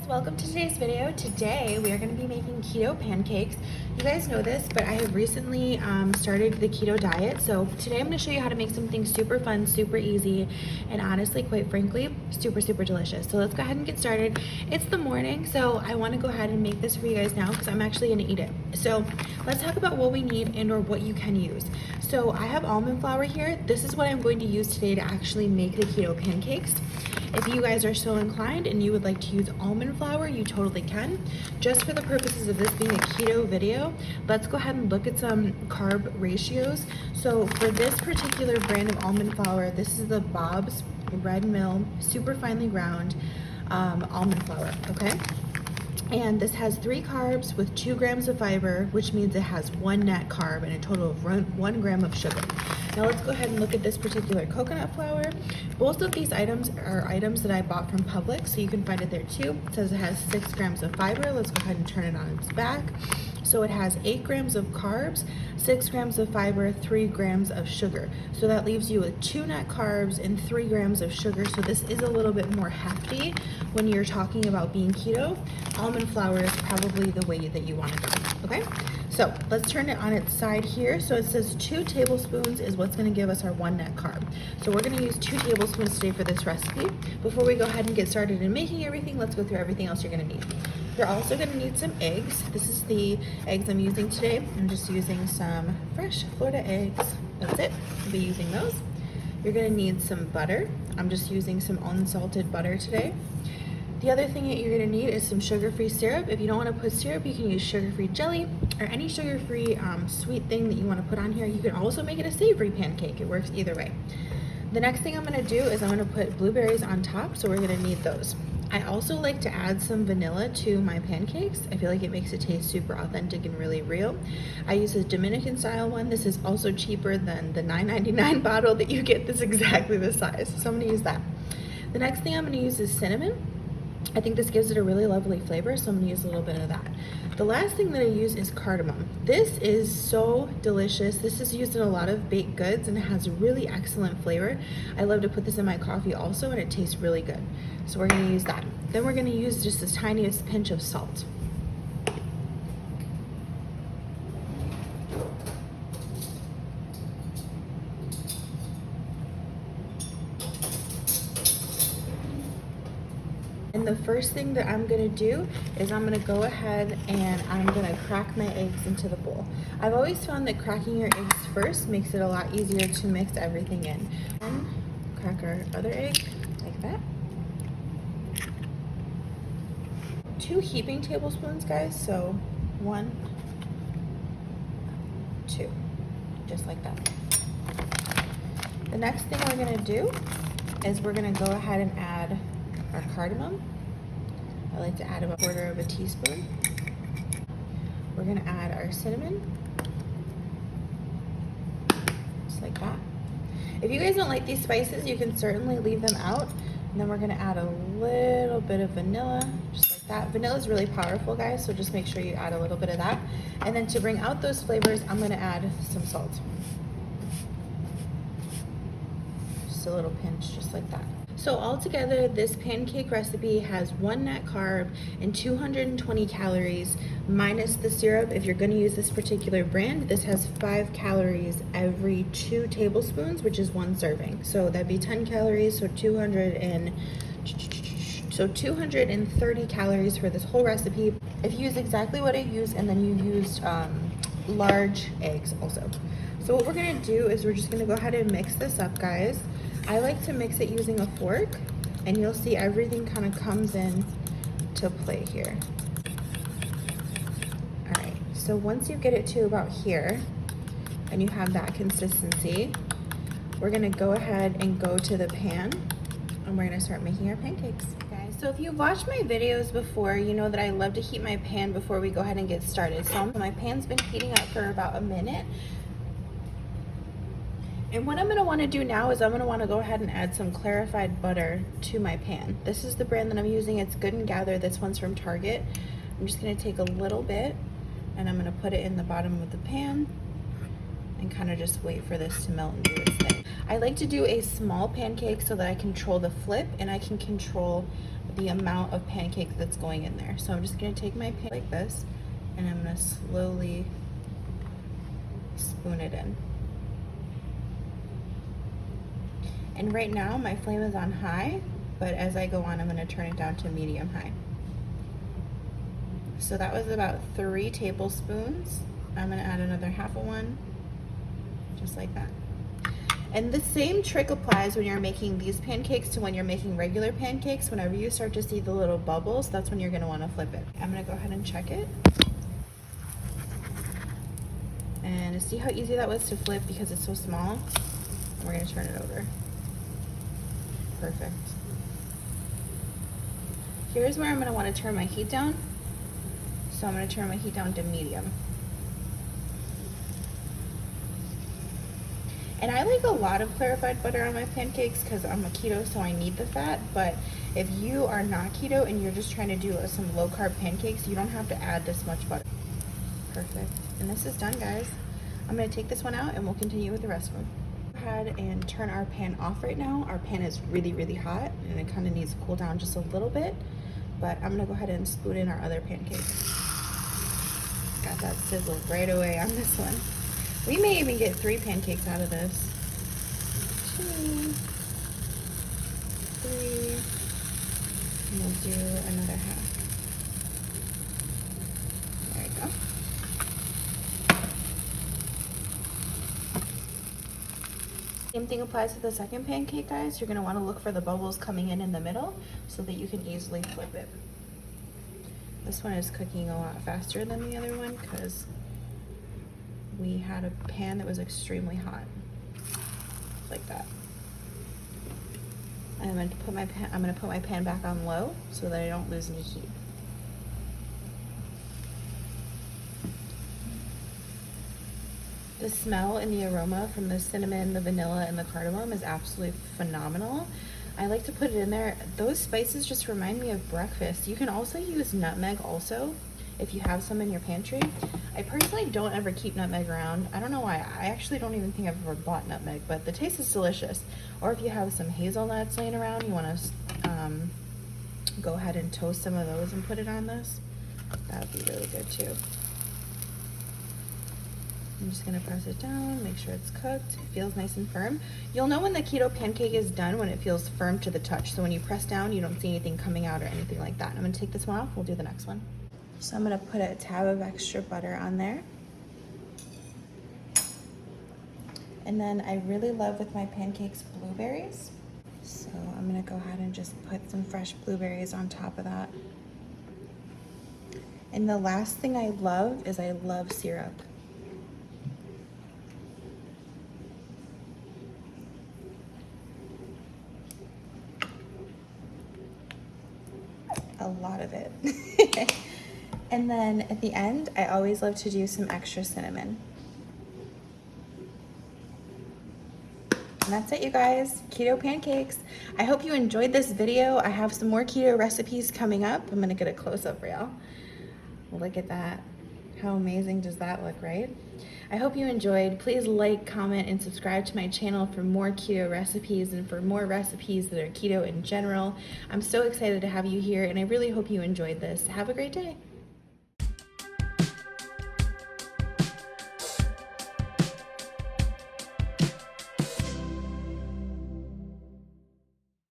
Welcome to today's video. Today we are going to be making keto pancakes. You guys know this, but I have recently started the keto diet. So today I'm going to show you how to make something super fun, super easy, and honestly, quite frankly, super delicious. So let's go ahead and get started. It's the morning, so I want to go ahead and make this for you guys now because I'm actually going to eat it. So let's talk about what we need and or what you can use. So I have almond flour here. This is what I'm going to use today to actually make the keto pancakes. If you guys are so inclined and you would like to use almond flour, you totally can. Just for the purposes of this being a keto video, let's go ahead and look at some carb ratios. So for this particular brand of almond flour, this is the Bob's Red Mill super finely ground almond flour, okay? And this has 3 carbs with 2 grams of fiber, which means it has 1 net carb and a total of 1 gram of sugar. Now let's go ahead and look at this particular coconut flour. Both of these items are items that I bought from Publix, so you can find it there too. It says it has 6 grams of fiber. Let's go ahead and turn it on its back. So it has 8 grams of carbs, 6 grams of fiber, 3 grams of sugar. So that leaves you with 2 net carbs and 3 grams of sugar. So this is a little bit more hefty when you're talking about being keto. Almond flour is probably the way that you want to go, okay? So let's turn it on its side here. So it says 2 tablespoons is what's going to give us our 1 net carb. So we're going to use 2 tablespoons today for this recipe. Before we go ahead and get started in making everything, let's go through everything else you're going to need. You're also going to need some eggs. This is the eggs I'm using today. I'm just using some fresh Florida eggs. That's it. I'll be using those. You're going to need some butter. I'm just using some unsalted butter today. The other thing that you're going to need is some sugar-free syrup. If you don't want to put syrup, you can use sugar-free jelly or any sugar-free sweet thing that you want to put on here. You can also make it a savory pancake. It works either way. The next thing I'm going to do is I'm going to put blueberries on top, so we're going to need those. I also like to add some vanilla to my pancakes. I feel like it makes it taste super authentic and really real. I use a Dominican style one. This is also cheaper than the $9.99 bottle that you get. This is exactly the size, so I'm going to use that. The next thing I'm going to use is cinnamon. I think this gives it a really lovely flavor, so I'm going to use a little bit of that. The last thing that I use is cardamom. This is so delicious. This is used in a lot of baked goods and it has really excellent flavor. I love to put this in my coffee also, and it tastes really good. So we're going to use that. Then we're going to use just the tiniest pinch of salt. And the first thing that I'm going to do is I'm going to go ahead and I'm going to crack my eggs into the bowl. I've always found that cracking your eggs first makes it a lot easier to mix everything in. And crack our other egg like that. 2 heaping tablespoons, guys. So 1, 2, just like that. The next thing we're going to do is we're going to go ahead and add our cardamom. I like to add about 1/4 of a teaspoon. We're going to add our cinnamon, just like that. If you guys don't like these spices, you can certainly leave them out. And then we're going to add a little bit of vanilla, just like that. Vanilla is really powerful, guys, so just make sure you add a little bit of that. And then to bring out those flavors, I'm going to add some salt. Just a little pinch, just like that. So altogether, this pancake recipe has 1 net carb and 220 calories minus the syrup. If you're going to use this particular brand, this has 5 calories every 2 tablespoons, which is 1 serving. So that'd be 10 calories, so 230 calories for this whole recipe. If you use exactly what I used and then you used large eggs also. So what we're going to do is we're just going to go ahead and mix this up, guys. I like to mix it using a fork, and you'll see everything kind of comes in to play here. All right, so once you get it to about here, and you have that consistency, we're gonna go ahead and go to the pan, and we're gonna start making our pancakes. Guys, so if you've watched my videos before, you know that I love to heat my pan before we go ahead and get started. So my pan's been heating up for about a minute. And what I'm going to want to do now is I'm going to want to go ahead and add some clarified butter to my pan. This is the brand that I'm using. It's Good and Gather. This one's from Target. I'm just going to take a little bit and I'm going to put it in the bottom of the pan. and kind of just wait for this to melt and do its thing. I like to do a small pancake so that I control the flip and I can control the amount of pancake that's going in there. So I'm just gonna take my pan like this and I'm gonna slowly spoon it in. And right now my flame is on high, but as I go on, I'm gonna turn it down to medium high. So that was about 3 tablespoons. I'm gonna add another half of one, just like that. And the same trick applies when you're making these pancakes to when you're making regular pancakes. Whenever you start to see the little bubbles, that's when you're gonna wanna flip it. I'm gonna go ahead and check it. And see how easy that was to flip because it's so small? And we're gonna turn it over. Perfect. Here's where I'm gonna wanna turn my heat down. So I'm gonna turn my heat down to medium. And I like a lot of clarified butter on my pancakes because I'm a keto, so I need the fat. But if you are not keto and you're just trying to do some low carb pancakes, you don't have to add this much butter. Perfect. And this is done, guys. I'm gonna take this one out and we'll continue with the rest of them. Go ahead and turn our pan off right now. Our pan is really, really hot and it kind of needs to cool down just a little bit. But I'm gonna go ahead and spoon in our other pancakes. Got that sizzle right away on this one. We may even get 3 pancakes out of this. 2, 3, and we'll do another half. There you go. Same thing applies to the second pancake, guys. You're gonna wanna look for the bubbles coming in the middle so that you can easily flip it. This one is cooking a lot faster than the other one because we had a pan that was extremely hot, like that. I'm gonna put my pan back on low so that I don't lose any heat. The smell and the aroma from the cinnamon, the vanilla, and the cardamom is absolutely phenomenal. I like to put it in there. Those spices just remind me of breakfast. You can also use nutmeg also if you have some in your pantry. I personally don't ever keep nutmeg around. I don't know why. I actually don't even think I've ever bought nutmeg, but the taste is delicious. Or if you have some hazelnuts laying around, you want to go ahead and toast some of those and put it on this. That would be really good too. I'm just gonna press it down, make sure it's cooked. It feels nice and firm. You'll know when the keto pancake is done when it feels firm to the touch. So when you press down, you don't see anything coming out or anything like that. I'm gonna take this one off, we'll do the next one. So I'm gonna put a tab of extra butter on there. And then I really love with my pancakes blueberries. So I'm gonna go ahead and just put some fresh blueberries on top of that. And the last thing I love is I love syrup. A lot of it. And then at the end, I always love to do some extra cinnamon. And that's it, you guys. Keto pancakes. I hope you enjoyed this video. I have some more keto recipes coming up. I'm gonna get a close-up for y'all. Look at that. How amazing does that look, right? I hope you enjoyed. Please like, comment, and subscribe to my channel for more keto recipes and for more recipes that are keto in general. I'm so excited to have you here, and I really hope you enjoyed this. Have a great day.